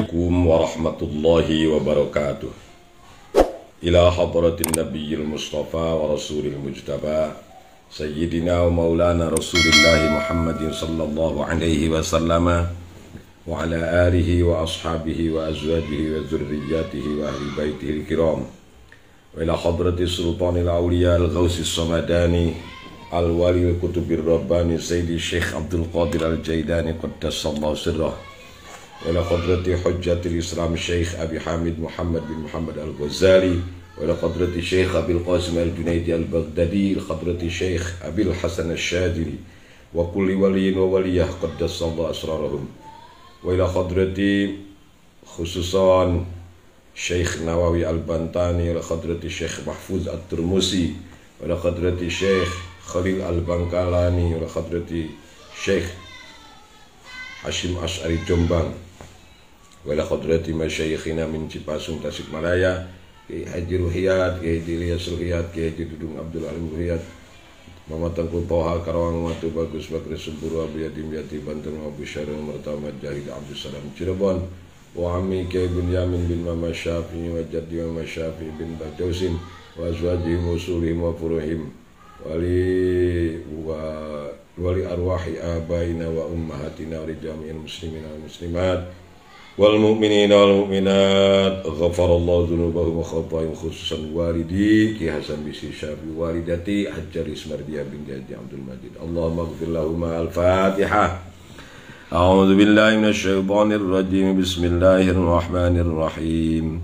Assalamualaikum warahmatullahi wabarakatuh. Ila hadratin nabiyil mustafa wa rasulil mujtaba Sayyidina wa maulana rasulillahi Muhammadin sallallahu alaihi wasallam wa ala alihi wa ashabihi wa azwajihi wa zurriyatihi wa ahli baitihi al-kiram wa ila hadrati sultanil awliya al-ghawsis samadani al-wali al-kutubir rabbani Sayyidi Syekh Abdul Qadir al-Jailani qaddasallahu sirrah wa ila hadrati hujjatil Islam Syekh Abi Hamid Muhammad bin Muhammad al-Ghazali wa ila hadrati Syekh Abil Qasim al-Junaidi al-Baghdadi hadrati Syekh Abil Hasan al-Shadili wa kulli waliyin wa waliyah qaddasallahu asrarahum wa ila hadrati khususan Syekh Nawawi al-Bantani wa ila hadrati Syekh Mahfuz at-Turmusi wa ila hadrati Syekh Khalil al-Bangkalani wa ila hadrati Syekh Hashim Ash'ari Jombang wa ila hadrati masyayikhina min Cipasung Tasikmalaya Kiai Haji Ruhiyat, Kiai Haji Ilyas Ruhiyat, Kiai Haji Dudung Abdul Alim Ruhiyat, Muhammad Tengku Toha Karawang Matu Bagus Bakri Subur Abu Yatim Yati Banten Abu Syaril Murtamad Jahid Abdul Salam Cirebon wa Ami Kiai bin Yamin bin Mama Syafi'i wa Jaddi Mama Syafi'i bin Bajausin wa azwajihim wa usulihim wa furuhim wali arwahi abaina wa ummahatina wa rijami'il muslimina wal muslimat wal mu'minina wal mu'minat ghafarallahu dzunubahum wa khata'ihim khususan walidi Ki Hasan Bisi Syafi walidati Hajjar Ismardiya bin Haji Abdul Majid Allahumma ighfir lahumma al-Fatihah. A'udzu billahi minasy syaithanir rajim. Bismillahirrahmanirrahim.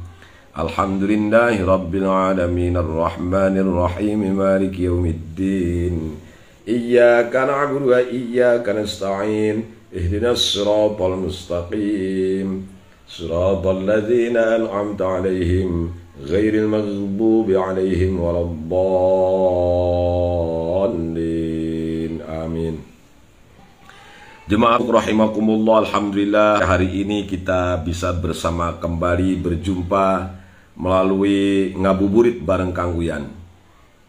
Alhamdulillahi rabbil alamin arrahmanir rahim maliki yaumiddin. Iyyaka na'budu wa iyyaka nasta'in. Ihdinas siratal mustaqim. Siratal ladzina an'amta 'alaihim ghairil maghdubi 'alaihim waladdallin. Amin. Jemaah rahimakumullah, alhamdulillah hari ini kita bisa bersama kembali berjumpa melalui ngabuburit bareng Kang Uyan.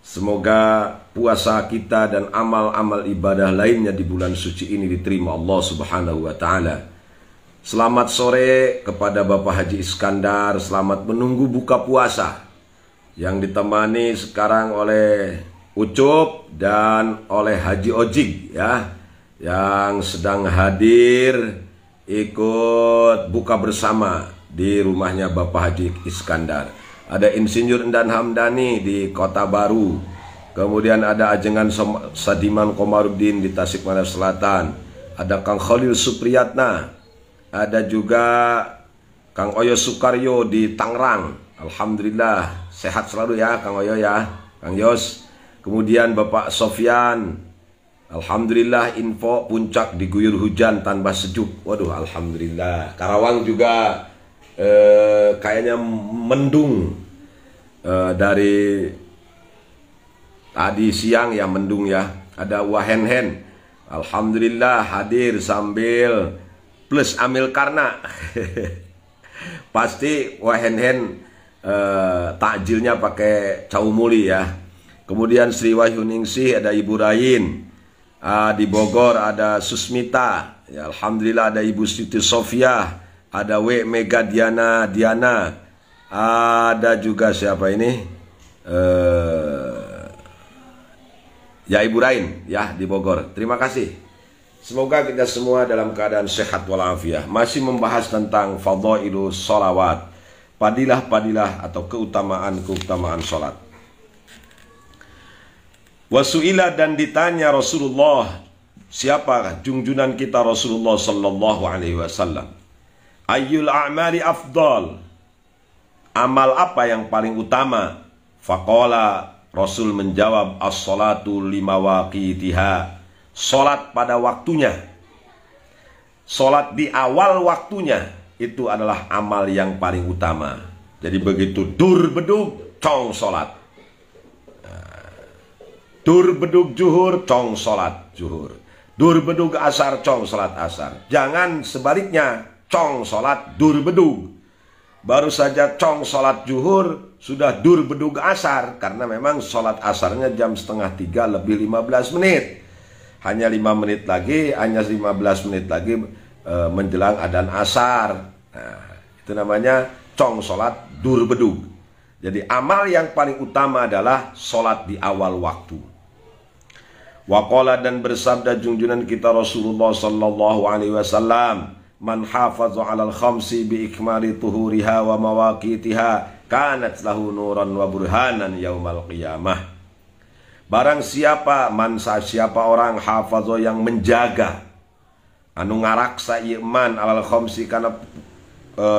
Semoga puasa kita dan amal-amal ibadah lainnya di bulan suci ini diterima Allah Subhanahu wa taala. Selamat sore kepada Bapak Haji Iskandar, selamat menunggu buka puasa yang ditemani sekarang oleh Ucup dan oleh Haji Ojig ya, yang sedang hadir ikut buka bersama di rumahnya Bapak Haji Iskandar. Ada Insinyur Endan Hamdani di Kota Baru, kemudian ada Ajengan Sadiman Komarudin di Tasikmalaya Selatan, ada Kang Khalil Supriyatna, ada juga Kang Oyo Sukaryo di Tangerang. Alhamdulillah sehat selalu ya Kang Oyo ya, Kang Yos. Kemudian Bapak Sofyan, alhamdulillah info puncak diguyur hujan tanpa sejuk. Waduh, alhamdulillah. Karawang juga kayaknya mendung dari tadi siang ya, mendung ya. Ada Wahenhen, alhamdulillah hadir sambil plus Amil Karna. Pasti Wahenhen takjilnya pakai caumuli ya. Kemudian Sri Wahyuningsih, ada Ibu Rain. Di Bogor ada Susmita ya, alhamdulillah ada Ibu Siti Sofia, ada W Mega Diana, ada juga siapa ini ya Ibu Rain ya di Bogor. Terima kasih. Semoga kita semua dalam keadaan sehat walafiat. Masih membahas tentang fadhailus sholawat, padilah-padilah atau keutamaan sholat. Wasuila, dan ditanya Rasulullah, siapa junjunan kita Rasulullah sallallahu alaihi wasallam, ayyul a'mali afdal, amal apa yang paling utama? Faqala, Rasul menjawab, as-salatu lima waqitiha, salat pada waktunya, salat di awal waktunya itu adalah amal yang paling utama. Jadi begitu dur bedug cong salat, dur bedug juhur, cong sholat juhur. Dur bedug asar, cong sholat asar. Jangan sebaliknya, cong sholat dur bedug. Baru saja cong sholat juhur, sudah dur bedug asar. Karena memang sholat asarnya jam 2:30 lebih 15 menit. Hanya 5 menit lagi, hanya 15 menit lagi menjelang adzan asar. Nah, Itu namanya cong sholat dur bedug. Jadi amal yang paling utama adalah sholat di awal waktu. Waqala, dan bersabda junjungan kita Rasulullah sallallahu alaihi wasallam, man hafaza 'alal khamsi bi ikmali tuhuriha wa mawaqitiha kanat lahu nuran wa burhanan yaumal qiyamah. Barang siapa, siapa orang hafazo yang menjaga, anu ngaraksa iman 'alal khamsi, karena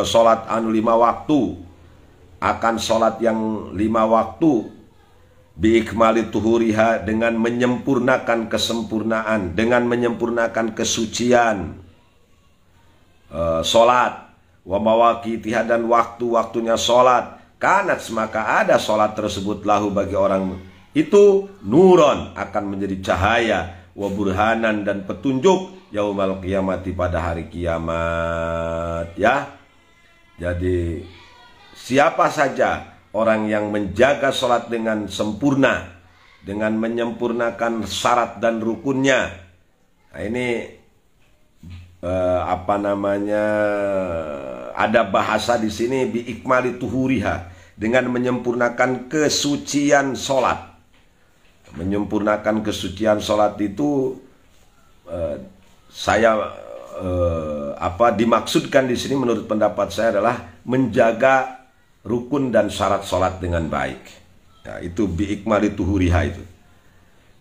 sholat anu 5 waktu, akan sholat yang 5 waktu, biikmali tuhuriha, dengan menyempurnakan kesempurnaan, dengan menyempurnakan kesucian sholat, wa mawaqitiha, dan waktu-waktunya sholat, kanat, maka ada sholat tersebut lahu bagi orang itu nuron, akan menjadi cahaya, wa burhanan, dan petunjuk yaumal qiyamati, pada hari kiamat. Ya, jadi siapa saja orang yang menjaga sholat dengan sempurna, dengan menyempurnakan syarat dan rukunnya. Nah, ini ada bahasa di sini bi ikmali tuhuriha, dengan menyempurnakan kesucian sholat. Menyempurnakan kesucian sholat itu dimaksudkan di sini menurut pendapat saya adalah menjaga rukun dan syarat sholat dengan baik. Ya, itu biikmali tuhuriha itu.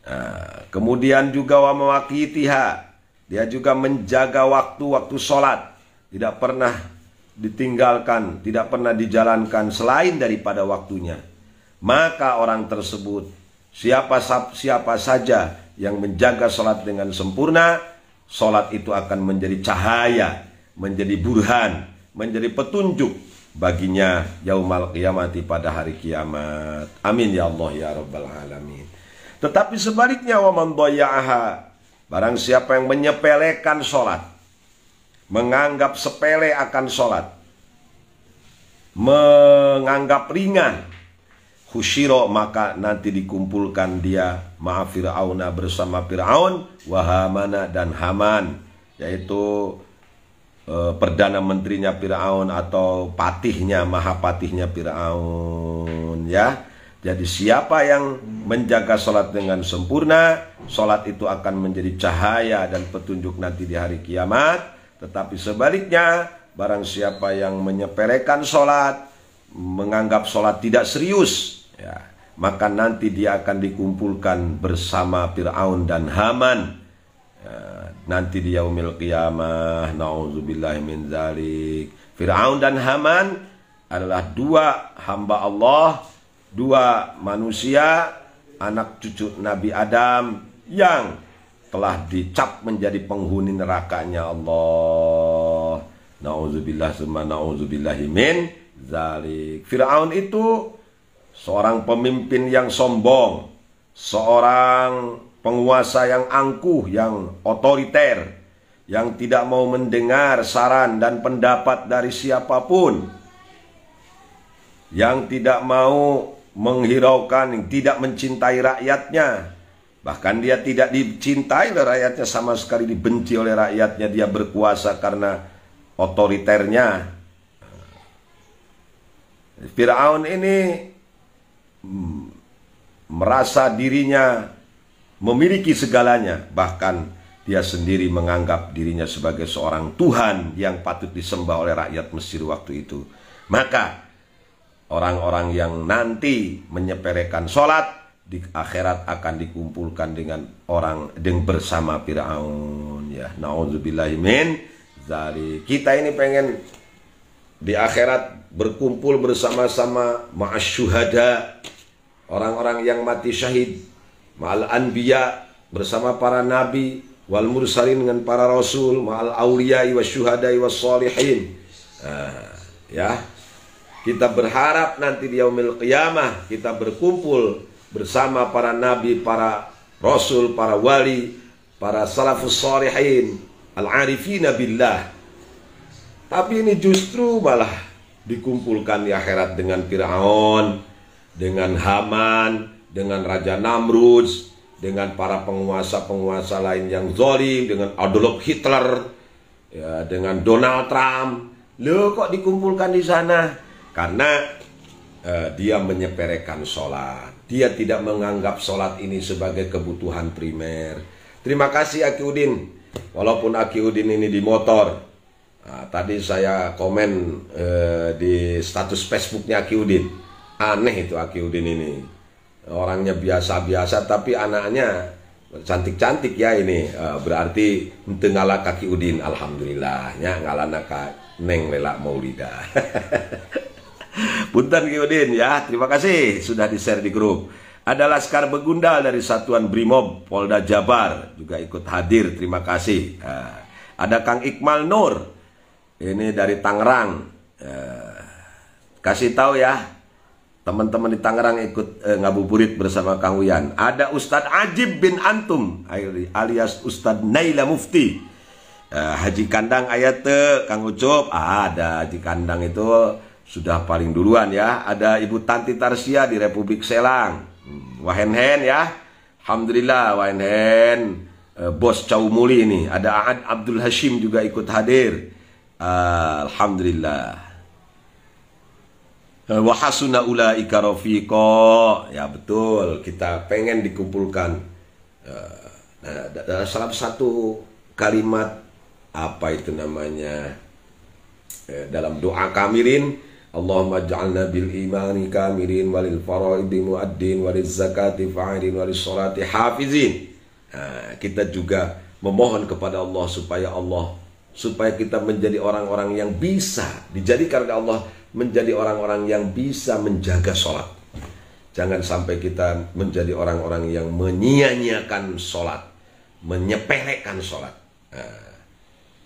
Nah, kemudian juga wa mawaqitiha, dia juga menjaga waktu-waktu sholat, tidak pernah ditinggalkan, tidak pernah dijalankan selain daripada waktunya. Maka orang tersebut, siapa saja yang menjaga sholat dengan sempurna, sholat itu akan menjadi cahaya, menjadi burhan, menjadi petunjuk baginya yaumal qiyamati, pada hari kiamat. Amin ya Allah ya rabbal alamin. Tetapi sebaliknya, wa man dhayya'aha, barang siapa yang menyepelekan sholat, menganggap sepele akan sholat, menganggap ringan, husyiro, maka nanti dikumpulkan dia ma'a Fir'auna, bersama Fir'aun, wa Hamana, dan Haman, yaitu perdana menterinya Fir'aun atau patihnya, mahapatihnya Fir'aun. Ya, jadi siapa yang menjaga sholat dengan sempurna, sholat itu akan menjadi cahaya dan petunjuk nanti di hari kiamat. Tetapi sebaliknya, barang siapa yang menyepelekan sholat, menganggap sholat tidak serius, ya, maka nanti dia akan dikumpulkan bersama Fir'aun dan Haman, ya, nanti di yaumil qiyamah. Na'udzubillahi min dzalik. Fir'aun dan Haman adalah 2 hamba Allah, 2 manusia, anak cucu Nabi Adam, yang telah dicap menjadi penghuni nerakanya Allah. Na'udzubillah summa na'udzubillahi min dzalik. Fir'aun itu seorang pemimpin yang sombong, seorang penguasa yang angkuh, yang otoriter, yang tidak mau mendengar saran dan pendapat dari siapapun, yang tidak mau menghiraukan, yang tidak mencintai rakyatnya. Bahkan dia tidak dicintai oleh rakyatnya sama sekali, dibenci oleh rakyatnya. Dia berkuasa karena otoriternya. Fir'aun ini merasa dirinya memiliki segalanya, bahkan dia sendiri menganggap dirinya sebagai seorang Tuhan yang patut disembah oleh rakyat Mesir waktu itu. Maka orang-orang yang nanti menyepelekan sholat di akhirat akan dikumpulkan dengan bersama Fir'aun. Ya, na'udzubillahi min dzalik. Kita ini pengen di akhirat berkumpul bersama-sama ma'asyuhada, orang-orang yang mati syahid, ma'al anbiya, bersama para nabi, wal mursalin, dengan para rasul, ma'al awliyai wa syuhadai wa sholihin. Ya, kita berharap nanti di yaumil qiyamah kita berkumpul bersama para nabi, para rasul, para wali, para salafus sholihin, al-arifina billah. Tapi ini justru malah dikumpulkan di akhirat dengan Fir'aun, dengan Haman, dengan Raja Namrud, dengan para penguasa-penguasa lain yang zalim, dengan Adolf Hitler, ya, dengan Donald Trump, Loh kok dikumpulkan di sana? Karena dia menyepelekan sholat. Dia tidak menganggap sholat ini sebagai kebutuhan primer. Terima kasih Aki Udin. Walaupun Aki Udin ini di motor. Nah, tadi saya komen di status Facebooknya Aki Udin. Aneh itu Aki Udin ini. Orangnya biasa-biasa tapi anaknya cantik-cantik ya ini. Berarti tengala Aki Udin. Alhamdulillah. Ya ngalana Neng Lela Maulida. Punten Ki Udin ya, terima kasih sudah di-share di grup. Ada Laskar Begundal dari Satuan Brimob Polda Jabar juga ikut hadir, terima kasih. Ada Kang Iqmal Nur, ini dari Tangerang. Kasih tahu ya, teman-teman di Tangerang ikut ngabuburit bersama Kang Uyan. Ada Ustadz Ajib bin Antum alias Ustadz Naila Mufti. Haji Kandang ayat Kang Ucup, ada Haji Kandang itu sudah paling duluan ya. Ada Ibu Tanti Tarsia di Republik Selang. Wahenhen ya. Alhamdulillah Wahenhen. Bos Caumuli ini. Ada Aad Abdul Hashim juga ikut hadir. Alhamdulillah. Wa hasuna ulaika rafiqa. Ya betul, kita pengen dikumpulkan. Nah, salah satu kalimat apa itu namanya dalam doa kamirin, Allahumma ja'alna bil imani kamirin walil faraidi muaddin waliz zakati fa'ilin walis salati hafizin. Nah, kita juga memohon kepada Allah supaya kita menjadi orang-orang yang bisa dijadikan oleh Allah menjadi orang-orang yang bisa menjaga sholat. Jangan sampai kita menjadi orang-orang yang menyia-nyiakan sholat, menyepelekan sholat. Nah,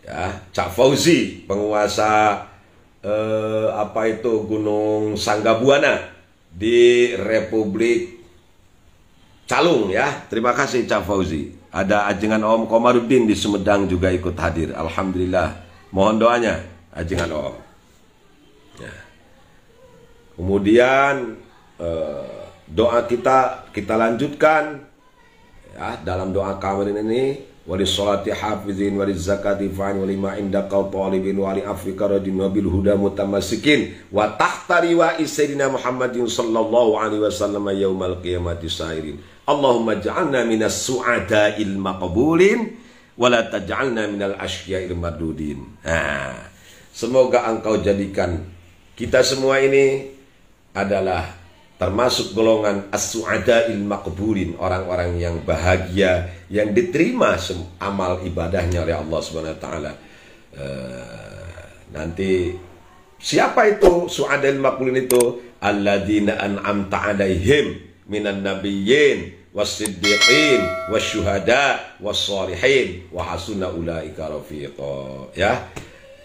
ya, Cak Fauzi, penguasa apa itu Gunung Sanggabuana di Republik Calung ya. Terima kasih Cak Fauzi. Ada ajengan Om Komarudin di Sumedang juga ikut hadir. Alhamdulillah. Mohon doanya ajengan Om. Ya. Kemudian doa kita lanjutkan ya, dalam doa kamirin ini. Walis sholati hafizin walis zakati fa'in walima indaqal talibin wali afrika radin wabil huda mutamassikin wa tahta riwa'i sayyidina Muhammadin sallallahu alaihi wasallam yaumal qiyamati sairin. Allahumma ja'alna minas su'ada'il maqbulin wa la taj'alna minal asyya'il mardudin. Nah, semoga engkau jadikan kita semua ini adalah termasuk golongan as-su'ada'il maqbulin, orang-orang yang bahagia, yang diterima amal ibadahnya oleh Allah Subhanahu wa taala. Nanti siapa itu su'ada'il maqbulin itu? Alladzina an'amta 'alaihim minan nabiyyin was-siddiqin wasyuhada was-sholihin wa hasuna ulaika rafiqa. Ya.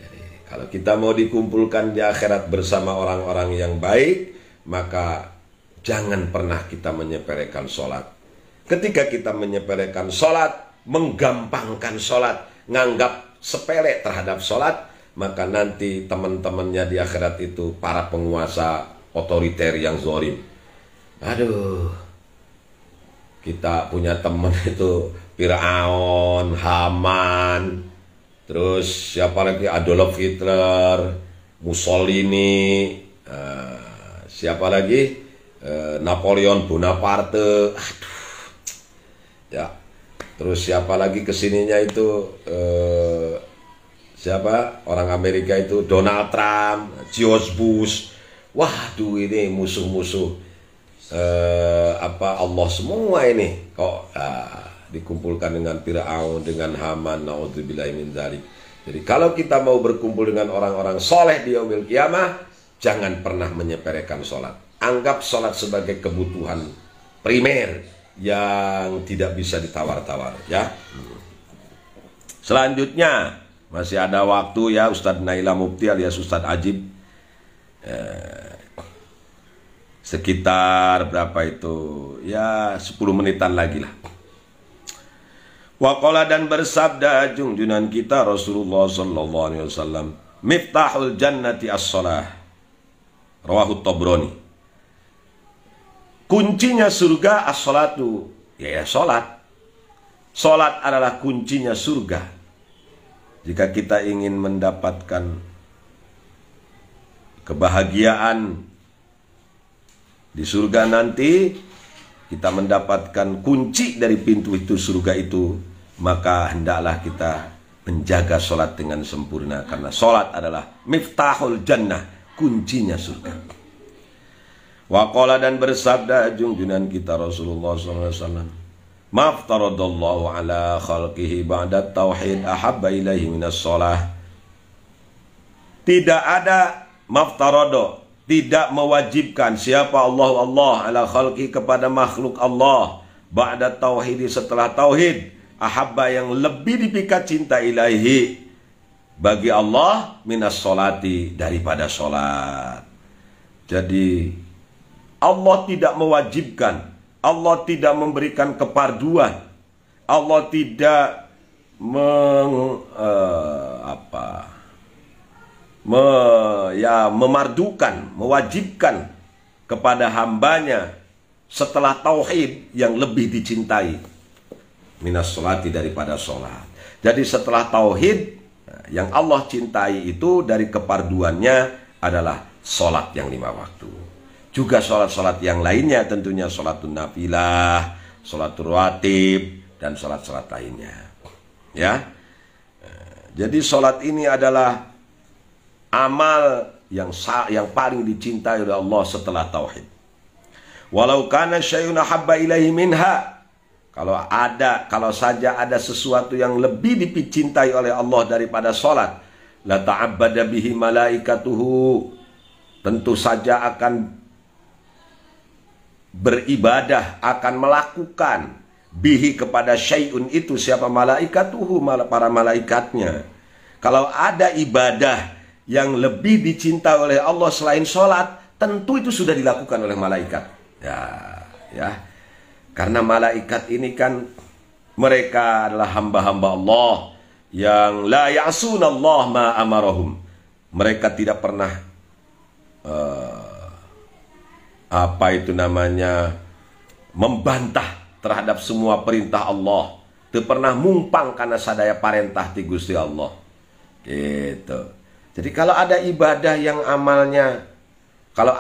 Jadi, kalau kita mau dikumpulkan di akhirat bersama orang-orang yang baik, maka jangan pernah kita menyepelekan sholat. Ketika kita menyepelekan sholat, menggampangkan sholat, nganggap sepele terhadap sholat, maka nanti teman-temannya di akhirat itu para penguasa otoriter yang zalim. Aduh, kita punya teman itu Fir'aun, Haman, terus siapa lagi, Adolf Hitler, Mussolini, siapa lagi, Napoleon Bonaparte, aduh, ya. Terus siapa lagi kesininya itu, siapa orang Amerika itu, Donald Trump, George Bush. Waduh, ini musuh-musuh apa Allah semua ini kok dikumpulkan dengan Fir'aun, dengan Haman, naudzubillahi min dzalik. Jadi kalau kita mau berkumpul dengan orang-orang soleh di yaumil qiyamah, jangan pernah menyepelekan sholat. Anggap sholat sebagai kebutuhan primer yang tidak bisa ditawar-tawar ya. Selanjutnya masih ada waktu ya, Ustadz Naila Mufti alias Ustadz Ajib, sekitar berapa itu ya, 10 menitan lagi lah. Waqala, dan bersabda junjungan kita Rasulullah sallallahu alaihi wasallam, miftahul jannati as-shalah, rawahu Tabrani. Kuncinya surga as-sholatu, ya sholat. Sholat adalah kuncinya surga. Jika kita ingin mendapatkan kebahagiaan di surga nanti, kita mendapatkan kunci dari pintu surga itu, maka hendaklah kita menjaga sholat dengan sempurna, karena sholat adalah miftahul jannah, kuncinya surga. Waqala, dan bersabda junjungan kita Rasulullah SAW, maftaradallahu ala khalqihi ba'da tauhid ahabba ilaihi minas sholah. Tidak ada maftarado, tidak mewajibkan siapa Allah ala khalqi kepada makhluk Allah ba'da tauhid, setelah tauhid, ahabba yang lebih dipikat cinta ilaihi bagi Allah minas sholati, daripada sholat. Jadi Allah tidak mewajibkan, Allah tidak memberikan keparduan, Allah tidak memardukan, mewajibkan kepada hambanya setelah tauhid yang lebih dicintai minas sholati, daripada sholat. Jadi setelah tauhid yang Allah cintai itu dari keparduannya adalah sholat yang 5 waktu. Juga sholat-sholat yang lainnya, tentunya sholatun nafilah, sholatul rawatib, dan sholat-sholat lainnya. Ya, jadi sholat ini adalah amal yang paling dicintai oleh Allah setelah tauhid. Walau kana syai'un ahabba ilaihi minha, kalau saja ada sesuatu yang lebih dicintai oleh Allah daripada sholat, la ta'abbada bihi malaikatuhu, tentu saja akan beribadah, akan melakukan bihi kepada syai'un itu, siapa? Malaikatuhu, para malaikatnya. Kalau ada ibadah yang lebih dicintai oleh Allah selain sholat, tentu itu sudah dilakukan oleh malaikat. Ya, karena malaikat ini kan mereka adalah hamba-hamba Allah yang la ya'sunallah ma amarahum. Mereka tidak pernah membantah terhadap semua perintah Allah. Tidak pernah mumpang karena sadaya parentah ti Gusti Allah. Gitu. Jadi kalau ada ibadah yang amalnya, kalau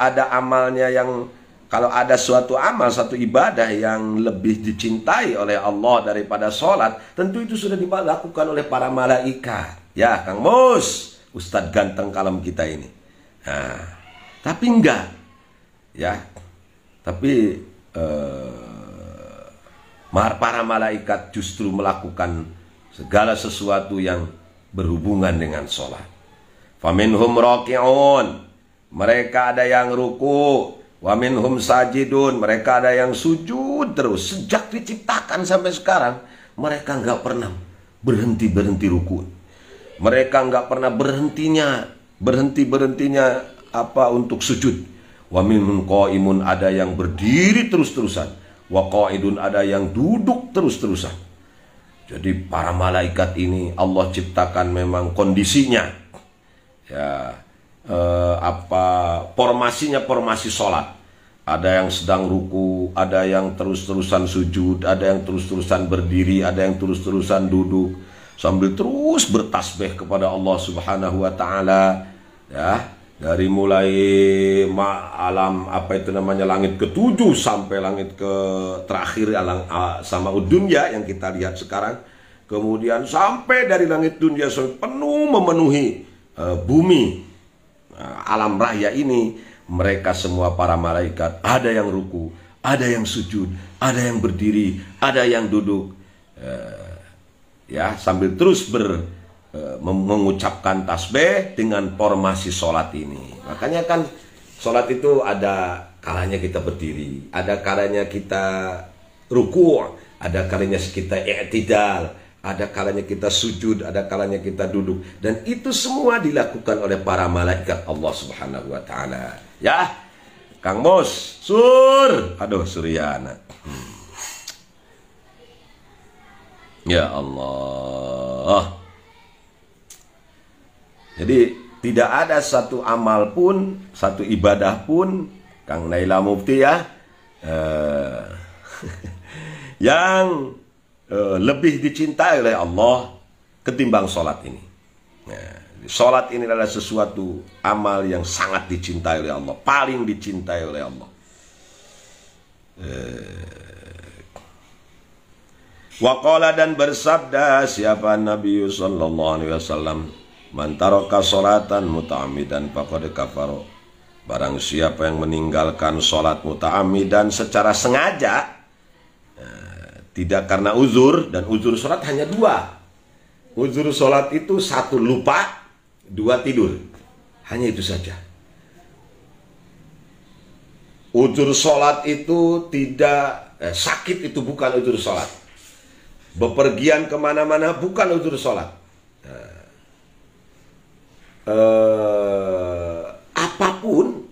ada suatu amal, satu ibadah yang lebih dicintai oleh Allah daripada sholat, tentu itu sudah dilakukan oleh para malaikat. Ya, Kang Mus, Ustadz ganteng kalem kita ini. Nah, tapi enggak. Ya, tapi para malaikat justru melakukan segala sesuatu yang berhubungan dengan sholat. Faminhum raki'un, mereka ada yang ruku. Wa minhum sajidun, mereka ada yang sujud terus. Sejak diciptakan sampai sekarang, mereka nggak pernah berhenti ruku. Mereka nggak pernah berhentinya untuk sujud. Wa minhum qaimun, ada yang berdiri terus-terusan. Wa qaidun, ada yang duduk terus-terusan. Jadi para malaikat ini Allah ciptakan memang kondisinya, ya, formasinya formasi sholat. Ada yang sedang ruku, ada yang terus-terusan sujud, ada yang terus-terusan berdiri, ada yang terus-terusan duduk sambil terus bertasbih kepada Allah Subhanahu wa taala. Ya, dari mulai alam langit ke-7 sampai langit ke terakhir sama dunya yang kita lihat sekarang. Kemudian sampai dari langit dunia sampai penuh memenuhi bumi, alam raya ini, mereka semua para malaikat, ada yang ruku, ada yang sujud, ada yang berdiri, ada yang duduk, ya, sambil terus mengucapkan tasbih dengan formasi sholat ini. Makanya kan sholat itu ada kalanya kita berdiri, ada kalanya kita ruku, ada kalanya kita i'tidal, ada kalanya kita sujud, ada kalanya kita duduk. Dan itu semua dilakukan oleh para malaikat Allah Subhanahu wa ta'ala. Ya, Kang Mus, Suryana. Ya Allah. Jadi tidak ada satu amal pun, satu ibadah pun, Kang Naila Mufti ya, yang lebih dicintai oleh Allah ketimbang sholat ini. Nah, Sholat ini adalah sesuatu amal yang sangat dicintai oleh Allah, paling dicintai oleh Allah. Waqala dan bersabda siapa Nabi sallallahu alaihi wasallam, man taraka sholatan muta'ammidan faqad kafara. Barang siapa yang meninggalkan sholat muta'ammidan secara sengaja, tidak karena uzur, dan uzur sholat hanya dua. Uzur sholat itu satu lupa, dua tidur. Hanya itu saja. Uzur sholat itu tidak, sakit itu bukan uzur sholat. Bepergian kemana-mana bukan uzur sholat. Apapun,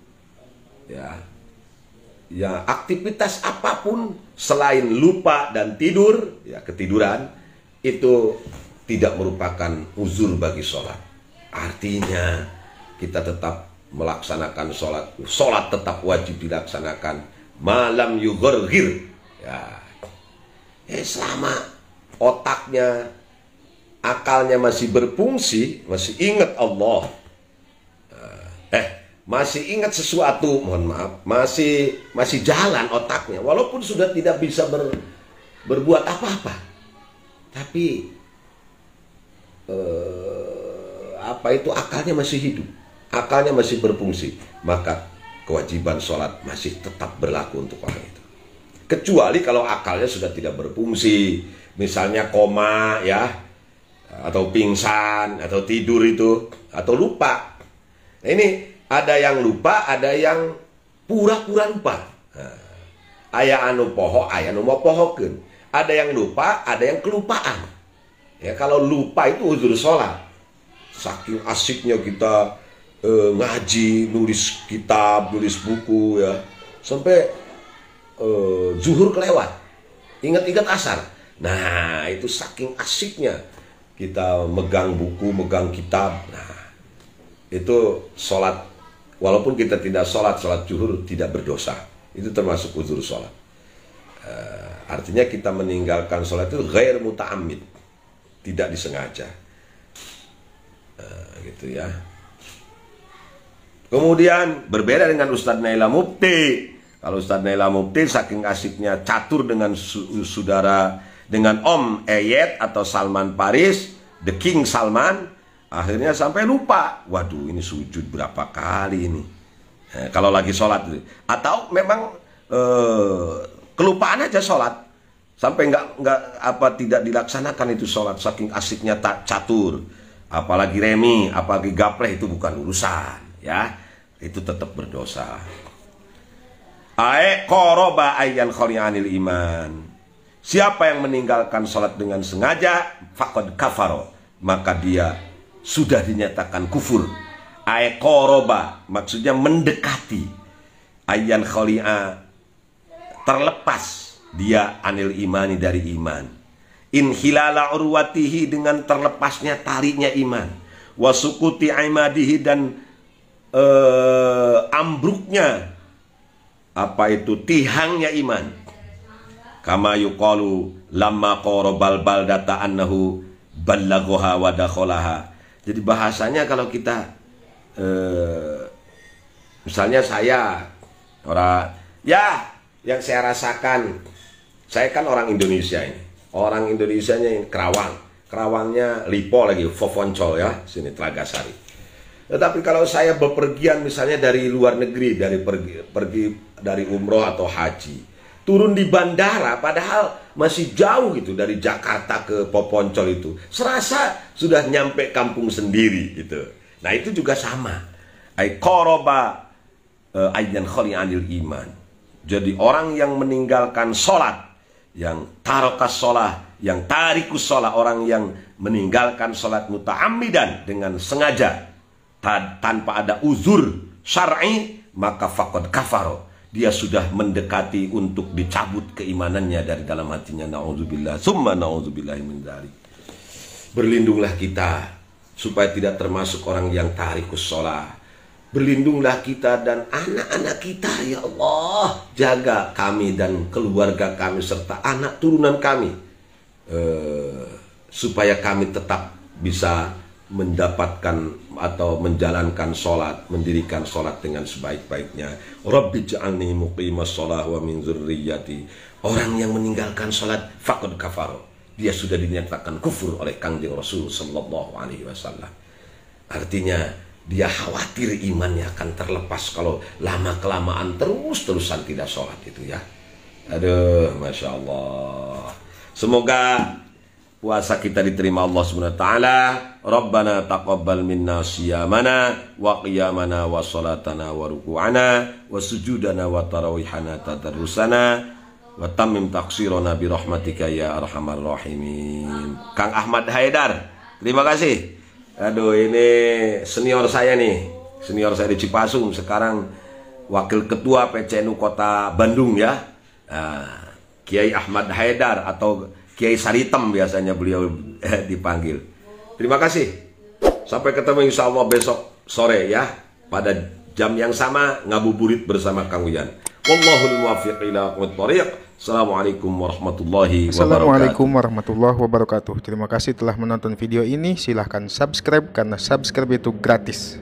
ya aktivitas apapun selain lupa dan tidur, ya ketiduran, itu tidak merupakan uzur bagi sholat. Artinya kita tetap melaksanakan sholat. Sholat tetap wajib dilaksanakan malam yugharghir, ya. Selama otaknya, akalnya masih berfungsi, masih ingat Allah, masih ingat sesuatu, mohon maaf, masih jalan otaknya, walaupun sudah tidak bisa berbuat apa-apa, tapi akalnya masih hidup, akalnya masih berfungsi, maka kewajiban sholat masih tetap berlaku untuk orang itu. Kecuali kalau akalnya sudah tidak berfungsi, misalnya koma, ya, atau pingsan, atau tidur itu, atau lupa. Nah, ini ada yang lupa, ada yang pura-pura lupa. Aya anu poho, aya anu mau pohokeun. Ada yang lupa, ada yang kelupaan. Ya, kalau lupa itu uzur sholat. Saking asiknya kita ngaji, nulis kitab, nulis buku, ya, sampai zuhur kelewat, ingat-ingat asar. Nah, itu saking asiknya kita megang buku, megang kitab. Nah, itu sholat, walaupun kita tidak sholat zuhur tidak berdosa. Itu termasuk uzur sholat. Artinya kita meninggalkan sholat itu ghair muta'ammid, tidak disengaja. Gitu ya. Kemudian berbeda dengan Ustadz Naila Mufti. Kalau Ustadz Naila Mufti saking asiknya catur dengan saudara, dengan Om Eyet atau Salman Paris, The King Salman, akhirnya sampai lupa. Waduh, ini sujud berapa kali ini? Kalau lagi sholat, atau memang kelupaan aja sholat, sampai tidak dilaksanakan itu sholat, saking asiknya catur, apalagi remi, apalagi gapleh, itu bukan urusan, ya, itu tetap berdosa. Qoroba ayyan kholi'anil iman. Siapa yang meninggalkan sholat dengan sengaja, faqad kafaro, maka dia sudah dinyatakan kufur. Qoroba maksudnya mendekati, ayyan kholi'a terlepas dia anil imani dari iman. Inhilala urwatihi dengan terlepasnya talinya iman. Wasukuti aimadihi dan ambruknya tihangnya iman. Kama yuqalu lamma qarabal baldata annahu ballaghaha wa dakhalaha. Jadi bahasanya kalau kita misalnya saya yang saya rasakan, saya kan orang Indonesia ini. Orang Indonesianya ini Kerawangnya Lipo lagi, Fofoncol, ya, sini Telagasari. Tetapi kalau saya bepergian misalnya dari luar negeri, pergi dari umroh atau haji, turun di bandara, padahal masih jauh gitu dari Jakarta ke Poponcol itu, serasa sudah nyampe kampung sendiri gitu. Nah, itu juga sama. Qoroba ayyan kholi'anil iman. Jadi orang yang meninggalkan sholat, yang tarokas sholat, yang tarikus sholat, orang yang meninggalkan sholat muta'ammidan dengan sengaja, tanpa ada uzur syar'i, maka faqad kafaro, dia sudah mendekati untuk dicabut keimanannya dari dalam hatinya. Na'udzubillah, summa na'udzubillah min dzalik. Berlindunglah kita supaya tidak termasuk orang yang tarikus sholat. Berlindunglah kita dan anak-anak kita, ya Allah. Jaga kami dan keluarga kami serta anak turunan kami, supaya kami tetap bisa mendapatkan atau menjalankan sholat, mendirikan sholat dengan sebaik-baiknya. Rabbi ja'alni muqimas sholah wa min dzurriyyati. Orang yang meninggalkan sholat faqad kafar, dia sudah dinyatakan kufur oleh Kangjeng Rasul sallallahu alaihi wasallam. Artinya dia khawatir imannya akan terlepas kalau lama-kelamaan terus-terusan tidak sholat itu ya. Aduh, Masya Allah. Semoga puasa kita diterima Allah Subhanahu wa taala. Rabbana taqabbal minna siyamana wa qiyamana wa salatana wa ruku'ana wa sujudana wa tarawihana tadarrusana wa tammim taqsirana bi rahmatika ya arhamar rahimin. Kang Ahmad Haidar, terima kasih. Aduh, ini senior saya nih. Senior saya di Cipasung, sekarang wakil ketua PCNU Kota Bandung ya. Kiai Ahmad Haidar atau Kiai Saritem biasanya beliau dipanggil. Terima kasih. Sampai ketemu insya Allah besok sore ya, pada jam yang sama ngabuburit bersama Kang Uyan. Wallahul muwaffiq ila aqwamit thoriq. Assalamualaikum warahmatullahi wabarakatuh. Assalamualaikum warahmatullahi wabarakatuh. Terima kasih telah menonton video ini. Silahkan subscribe karena subscribe itu gratis.